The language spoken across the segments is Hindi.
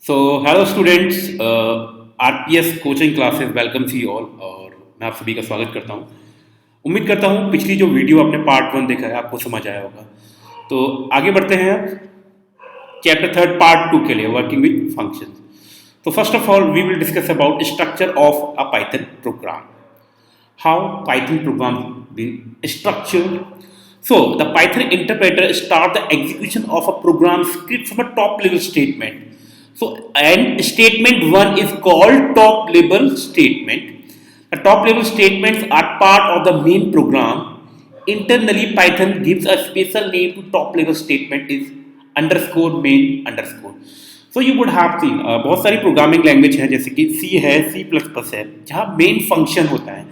So hello students, RPS coaching classes welcomes you all और मैं आप सभी का स्वागत करता हूं। उम्मीद करता हूं पिछली जो वीडियो आपने पार्ट 1 देखा है आपको समझ आया होगा। तो आगे बढ़ते हैं चैप्टर 3 पार्ट 2 के लिए, वर्किंग विद फंक्शंस। तो first of all we will discuss about structure of a Python program, how Python program been structured. So the Python interpreter start the execution of a program script from a top level statement. So and statement 1 is called top level statement. The top level statements are part of the main program. Internally Python gives a special name to top level statement is underscore main underscore. So you would have seen बहुत सारी प्रोग्रामिंग लैंग्वेज है जैसे कि C है, C++ है, जहाँ मेन फंक्शन होता है,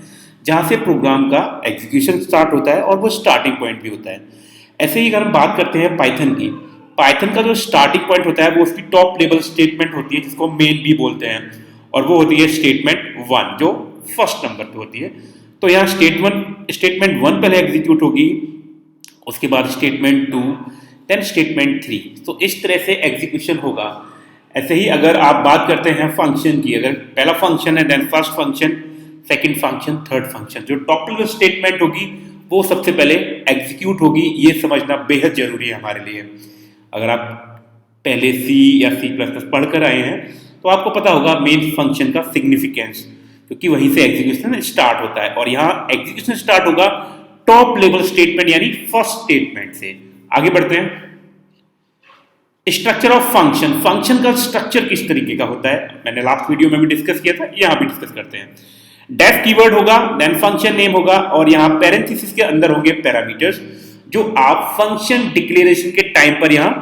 जहाँ से प्रोग्राम का एग्जीक्यूशन स्टार्ट होता है और वो स्टार्टिंग पॉइंट भी होता है। ऐसे ही अगर हम बात करते हैं पाइथन की, पाइथन का जो स्टार्टिंग पॉइंट होता है वो उसकी टॉप लेवल स्टेटमेंट होती है जिसको मेन भी बोलते हैं, और वो होती है स्टेटमेंट 1 जो फर्स्ट नंबर पे होती है। तो यहाँ स्टेटमेंट 1 पहले एग्जीक्यूट होगी, उसके बाद स्टेटमेंट 2, देन स्टेटमेंट 3। तो इस तरह से एग्जीक्यूशन होगा। ऐसे ही अगर आप बात करते हैं फंक्शन की, अगर पहला फंक्शन है then first function, second function, third function, जो टॉप लेवल स्टेटमेंट होगी वो सबसे पहले एग्जीक्यूट होगी। ये समझना बेहद जरूरी है हमारे लिए। अगर आप पहले C या C++ पढ़कर आए हैं तो आपको पता होगा मेन फंक्शन का सिग्निफिकेंस, क्योंकि वहीं से एग्जीक्यूशन स्टार्ट होता है और यहाँ एग्जीक्यूशन स्टार्ट होगा टॉप लेवल स्टेटमेंट यानी फर्स्ट स्टेटमेंट से। आगे बढ़ते हैं। स्ट्रक्चर ऑफ फंक्शन, फंक्शन का स्ट्रक्चर किस तरीके का होता है मैंने लास्ट वीडियो में भी डिस्कस किया था, यहाँ भी डिस्कस करते हैं। डेफ कीवर्ड होगा, देन फंक्शन नेम होगा और यहाँ पैरेंथेसिस के अंदर होंगे पैरामीटर्स जो आप फंक्शन डिक्लेरेशन के टाइम पर यहाँ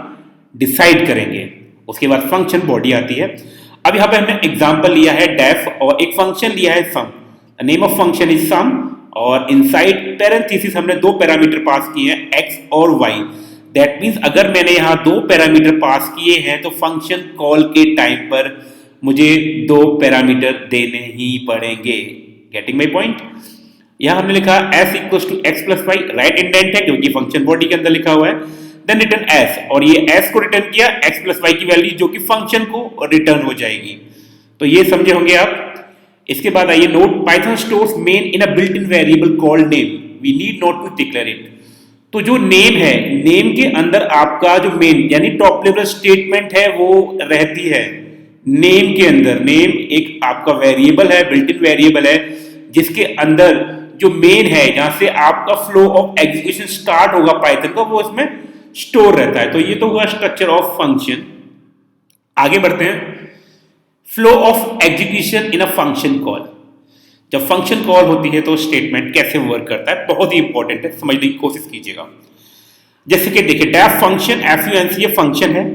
डिसाइड करेंगे। उसके बाद फंक्शन बॉडी आती है। अब यहाँ पे हमने एग्जांपल लिया है डेफ और एक फंक्शन लिया है sum, name of function is sum, और इनसाइड पैरेंथेसिस हमने दो पैरामीटर पास किए हैं एक्स और वाई। दैट मीन्स अगर मैंने यहाँ दो पैरामीटर पास किए हैं तो फंक्शन कॉल के टाइम पर मुझे दो पैरामीटर देने ही पड़ेंगे। Getting my point. यहां हमने लिखा s equals to X plus Y, right indent है क्योंकि फंक्शन बॉडी के अंदर लिखा हुआ है। देन रिटर्न s, और ये s को रिटर्न किया x प्लस वाई की वैल्यू जो कि फंक्शन को रिटर्न हो जाएगी। तो ये समझे होंगे आप। इसके बाद आइए note, Python stores main in a built in variable called name, we need not to declare it. तो जो नेम है, नेम के अंदर आपका जो मेन यानी टॉप लेवल स्टेटमेंट है वो रहती है नेम के अंदर। नेम एक आपका वेरिएबल है, बिल्ट इन वेरिएबल है जिसके अंदर जो मेन है जहां से आपका फ्लो ऑफ एग्जीक्यूशन स्टार्ट होगा पाइथन का, वो इसमें स्टोर रहता है। तो ये तो हुआ स्ट्रक्चर ऑफ फंक्शन। आगे बढ़ते हैं। Flow of execution in a function call, जब फंक्शन कॉल होती है तो स्टेटमेंट कैसे वर्क करता है, बहुत ही इंपॉर्टेंट है, समझने की कोशिश कीजिएगा। जैसे कि देखिए डेफ फंक्शन, FUNC ये फंक्शन है।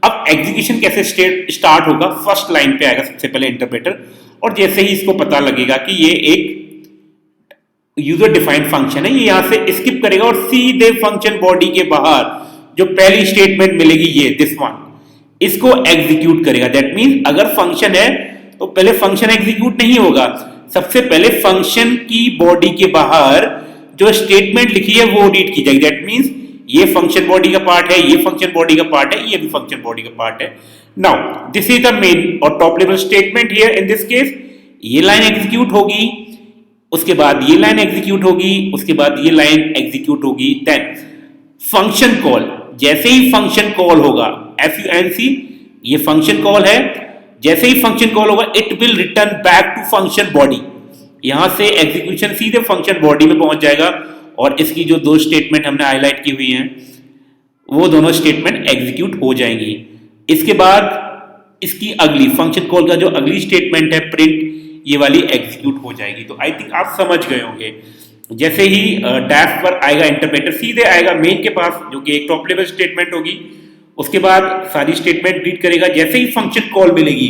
अब एग्जीक्यूशन कैसे स्टार्ट होगा, फर्स्ट लाइन पे आएगा सबसे पहले इंटरप्रेटर, और जैसे ही इसको पता लगेगा कि ये एक यूजर डिफाइंड फंक्शन है, ये यहां से स्किप करेगा और सीधे फंक्शन बॉडी के बाहर जो पहली स्टेटमेंट मिलेगी ये दिस वन, इसको एग्जीक्यूट करेगा। दैट मींस अगर फंक्शन है तो पहले फंक्शन एग्जीक्यूट नहीं होगा, सबसे पहले फंक्शन की बॉडी के बाहर जो स्टेटमेंट लिखी है वो रीड की जाएगी। दैट मींस ये फंक्शन बॉडी का पार्ट है, ये फंक्शन बॉडी का पार्ट है, ये भी फंक्शन बॉडी का पार्ट है। Now this is the main और top level statement here in this case. ये लाइन एग्जीक्यूट होगी, उसके बाद ये लाइन एग्जीक्यूट होगी, उसके बाद ये लाइन एग्जीक्यूट होगी। देन फंक्शन कॉल, जैसे ही फंक्शन कॉल होगा, FUNC ये फंक्शन कॉल है, जैसे ही फंक्शन कॉल होगा it will return back to function body. यहां से एग्जीक्यूशन सीधे फंक्शन बॉडी में पहुंच जाएगा और इसकी जो दो स्टेटमेंट हमने हाईलाइट की हुई हैं वो दोनों स्टेटमेंट एग्जीक्यूट हो जाएंगी। इसके बाद इसकी अगली फंक्शन कॉल का जो अगली स्टेटमेंट है प्रिंट, ये वाली एग्जीक्यूट हो जाएगी। तो आई थिंक आप समझ गए होंगे। जैसे ही डैश पर आएगा इंटरप्रेटर, सीधे आएगा मेन के पास जो कि एक टॉप लेवल स्टेटमेंट होगी, उसके बाद सारी स्टेटमेंट रीड करेगा। जैसे ही फंक्शन कॉल मिलेगी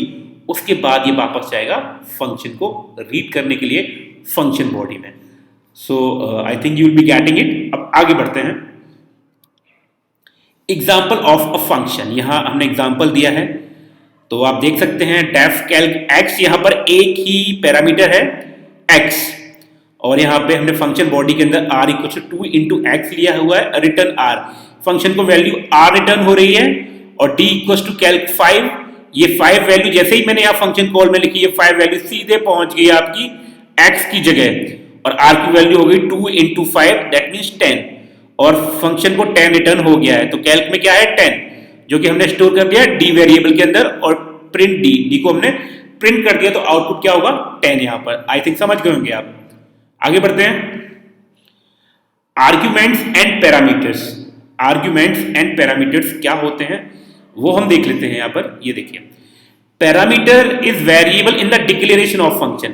उसके बाद ये वापस जाएगा फंक्शन को रीड करने के लिए फंक्शन बॉडी में। So I think you will be getting it. अब आगे बढ़ते हैं। एग्जाम्पल ऑफ अ फंक्शन, यहां हमने एग्जाम्पल दिया है तो आप देख सकते हैं डेफ कैल्क एक्स, यहां पर एक ही पैरामीटर है एक्स, और यहां पे हमने फंक्शन बॉडी के अंदर r equal to 2 into X लिया हुआ है, रिटर्न r। फंक्शन को वैल्यू r रिटर्न हो रही है और d इक्वल टू कैल्क 5 ये 5 वैल्यू जैसे ही मैंने यहाँ फंक्शन कॉल में लिखी, ये 5 वैल्यू सीधे पहुंच गई आपकी x की जगह और r की वैल्यू हो गई 2 into 5 दैट मीन्स 10 और फंक्शन को 10 रिटर्न हो गया है। तो कैल्क में क्या है 10 जो कि हमने स्टोर कर दिया d वेरिएबल के अंदर और प्रिंट d को हमने प्रिंट कर दिया तो आउटपुट क्या होगा 10 यहाँ पर। आई थिंक समझ गए होंगे आप। आगे बढ़ते हैं। Arguments and parameters. Arguments and parameters क्या होते हैं वो हम देख लेते हैं यहाँ पर। ये देखिए parameter is variable in the declaration of function.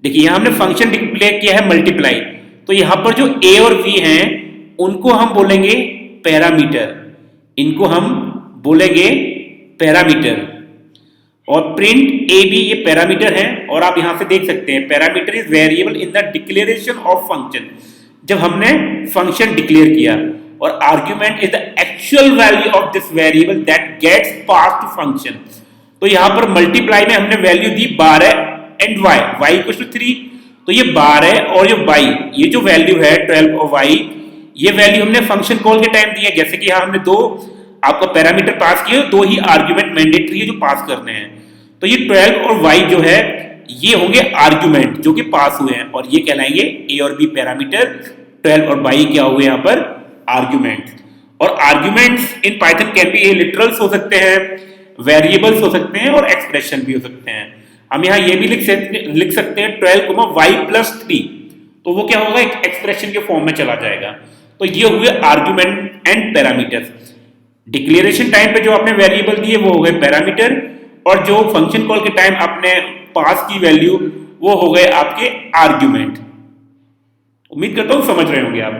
देखिए यहाँ हमने फंक्शन डिक्लेयर किया है मल्टीप्लाई, तो यहाँ पर जो a और v हैं उनको हम बोलेंगे पैरामीटर, इनको हम बोलेंगे पैरामीटर। और प्रिंट ए बी ये पैरामीटर है और आप यहां से देख सकते हैं parameter is variable in the declaration of function. जब हमने फंक्शन डिक्लेयर किया और argument is the actual value of this variable that gets pass to function. तो यहां पर मल्टीप्लाई में हमने वैल्यू दी 12 and y, y equal to 3। तो ये 12 और ये y, ये जो वैल्यू है 12 और y, ये वैल्यू हमने फंक्शन कॉल के टाइम दी है। जैसे कि यहां हमने दो आपका पैरामीटर पास किए, दो ही आर्ग्यूमेंट मैंडेटरी है जो पास करने हैं। तो ये 12 और y जो है ये होंगे आर्ग्यूमेंट जो कि पास हुए हैं और ये कहलाएंगे a और b पैरामीटर। 12 और y क्या हुए यहाँ पर आर्ग्यूमेंट। और arguments in Python can be literals हो सकते हैं, वेरिएबल्स हो सकते हैं और एक्सप्रेशन भी हो सकते हैं। हम यहाँ ये भी लिख सकते हैं 12, y प्लस 3, तो वो क्या होगा एक एक्सप्रेशन के फॉर्म में चला जाएगा। तो ये हुए argument and parameters. Declaration time पे जो आपने वेरिएबल दिए वो हो गए पैरामीटर और जो फंक्शन कॉल के टाइम आपने पास की वैल्यू वो हो गए आपके आर्ग्यूमेंट। उम्मीद करता हूं समझ रहे होंगे आप।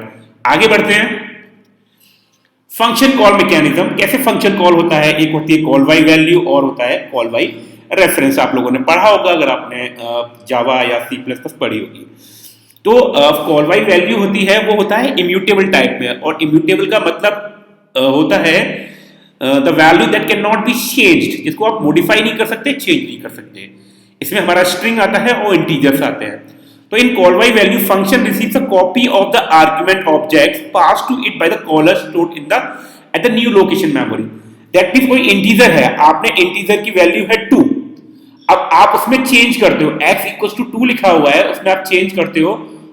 आगे बढ़ते हैं। फंक्शन कॉल मैकेनिज्म, कैसे फंक्शन कॉल होता है। एक होती है कॉल बाय वैल्यू और होता है कॉल बाय रेफरेंस। आप लोगों ने पढ़ा होगा अगर आपने जावा या C++ पढ़ी होगी। तो कॉल बाय वैल्यू होती है वो होता है इम्यूटेबल टाइप में और इम्यूटेबल का मतलब होता है the value that can not be changed, जिसको आप मॉडिफाई नहीं कर सकते, चेंज नहीं कर सकते। इसमें हमारा स्ट्रिंग आता है और इंटीजर्स आते हैं। तो in call by value function receives a copy of the argument object pass to it by the caller stored in the at the new location memory. That means कोई इंटीजर है, आपने इंटीजर की वैल्यू है 2, अब आप उसमें चेंज करते हो, x इक्वल्स टू 2 लिखा हुआ है उसमें आप चेंज करते हो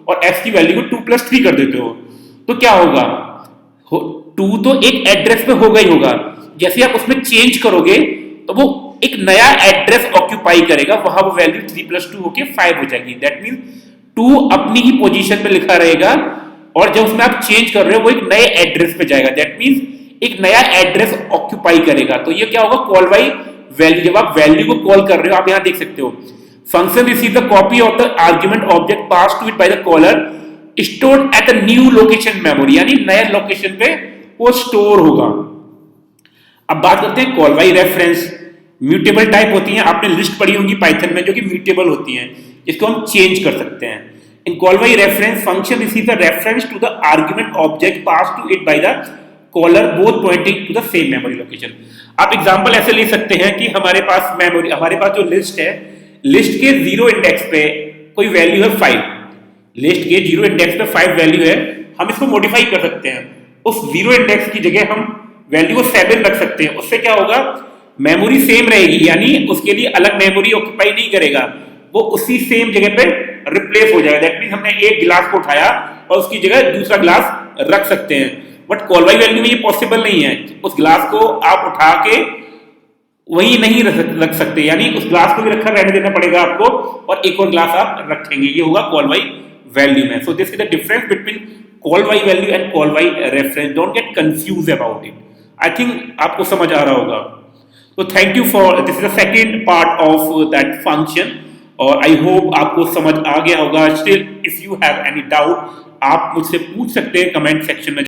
और x की वैल्यू को 2 + 3 कर देते हो। तो क्या होगा 2 तो एक एड्रेस पे होगा ही होगा, जैसे आप उसमें चेंज करोगे तो वो एक नया एड्रेस ऑक्यूपाई करेगा, वहां वो वैल्यू 3 + 2 होके 5 हो जाएगी। दैट मींस 2 अपनी ही पोजीशन पे लिखा रहेगा और जब उसमें आप चेंज कर रहे हो वो एक नए एड्रेस पे जाएगा। दैट मींस एक नया एड्रेस ऑक्यूपाई करेगा। तो ये क्या होगा कॉल बाय वैल्यू। जब आप वैल्यू को कॉल कर रहे हो आप यहां देख सकते हो function receive the copy of the argument object pass to it by the caller stored at the new location memory, यानी नए लोकेशन पे वो स्टोर होगा। अब बात करते हैं call by reference. Mutable type होती हैं, आपने लिस्ट पढ़ी होगी पाइथन में जो कि म्यूटेबल होती हैं, जिसको हम चेंज कर सकते हैं। In call by reference function receive the reference to the argument object pass to it by the caller both pointing to the same memory location. आप एग्जांपल ऐसे ले सकते हैं कि हमारे पास जो लिस्ट है, लिस्ट के 0 इंडेक्स पे कोई वैल्यू है 5, लिस्ट के 0 इंडेक्स पे 5 वैल्यू है, हम इसको मॉडिफाई कर सकते हैं। उस 0 इंडेक्स की जगह हम वैल्यू को 7 रख सकते हैं। उससे क्या होगा मेमोरी सेम रहेगी, यानी उसके लिए अलग मेमोरी ऑक्यूपाई नहीं करेगा, वो उसी सेम जगह पे रिप्लेस हो जाएगा। दैट मींस हमने एक गिलास को उठाया और उसकी जगह दूसरा गिलास रख सकते हैं। बट कॉल बाय वैल्यू में ये पॉसिबल नहीं है, उस गिलास को आप उठा के वही नहीं रख सकते, यानी उस ग्लास को भी रखा रहने देना पड़ेगा आपको और एक और ग्लास आप रखेंगे। ये होगा कॉल बाय वैल्यू में। So this is the difference between call by value and call by reference. Don't get confuse about it. I think आपको समझ आ रहा होगा। तो thank you for this is the second part of that function और आई होप आपको समझ आ गया होगा। Still if you have any doubt आप मुझसे पूछ सकते हैं कमेंट सेक्शन में।